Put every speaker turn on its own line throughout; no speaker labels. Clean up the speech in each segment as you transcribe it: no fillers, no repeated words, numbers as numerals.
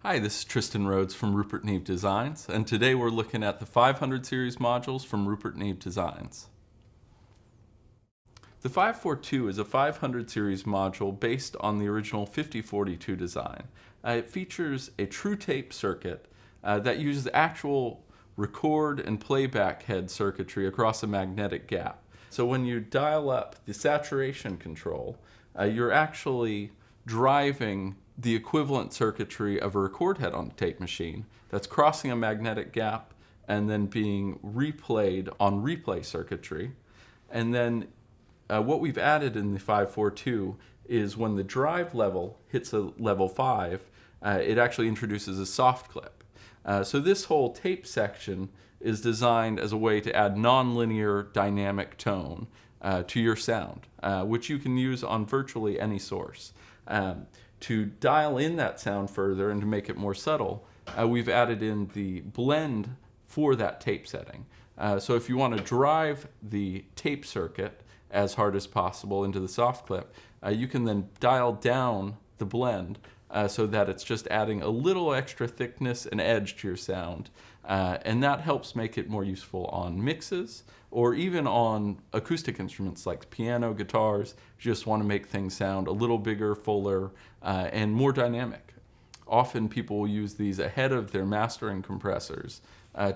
Hi, this is Tristan Rhodes from Rupert Neve Designs, and today we're looking at the 500 series modules from Rupert Neve Designs. The 542 is a 500 series module based on the original 5042 design. It features a true tape circuit that uses actual record and playback head circuitry across a magnetic gap. So when you dial up the saturation control, you're actually driving the equivalent circuitry of a record head on a tape machine that's crossing a magnetic gap and then being replayed on replay circuitry. And then what we've added in the 542 is when the drive level hits a level 5, it actually introduces a soft clip. So this whole tape section is designed as a way to add nonlinear dynamic tone to your sound, which you can use on virtually any source. To dial in that sound further and to make it more subtle, we've added in the blend for that tape setting. So if you want to drive the tape circuit as hard as possible into the soft clip, you can then dial down the blend so that it's just adding a little extra thickness and edge to your sound. And that helps make it more useful on mixes or even on acoustic instruments like piano, guitars. You just want to make things sound a little bigger, fuller, and more dynamic. Often people will use these ahead of their mastering compressors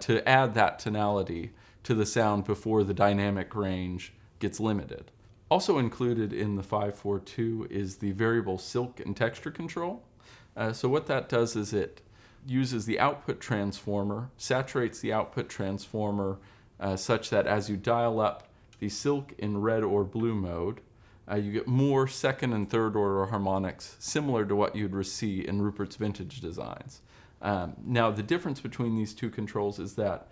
to add that tonality to the sound before the dynamic range gets limited. Also included in the 542 is the variable silk and texture control. So what that does is it uses the output transformer, saturates the output transformer such that as you dial up the silk in red or blue mode, you get more second and third order harmonics similar to what you'd see in Rupert's vintage designs. Now the difference between these two controls is that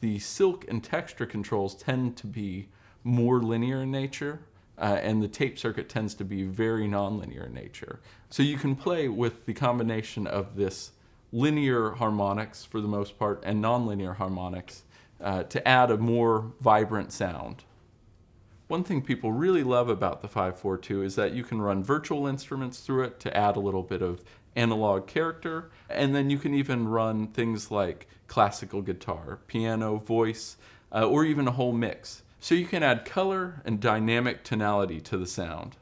the silk and texture controls tend to be more linear in nature, and the tape circuit tends to be very nonlinear in nature. So you can play with the combination of this linear harmonics for the most part and nonlinear harmonics to add a more vibrant sound. One thing people really love about the 542 is that you can run virtual instruments through it to add a little bit of analog character, and then you can even run things like classical guitar, piano, voice, or even a whole mix. So you can add color and dynamic tonality to the sound.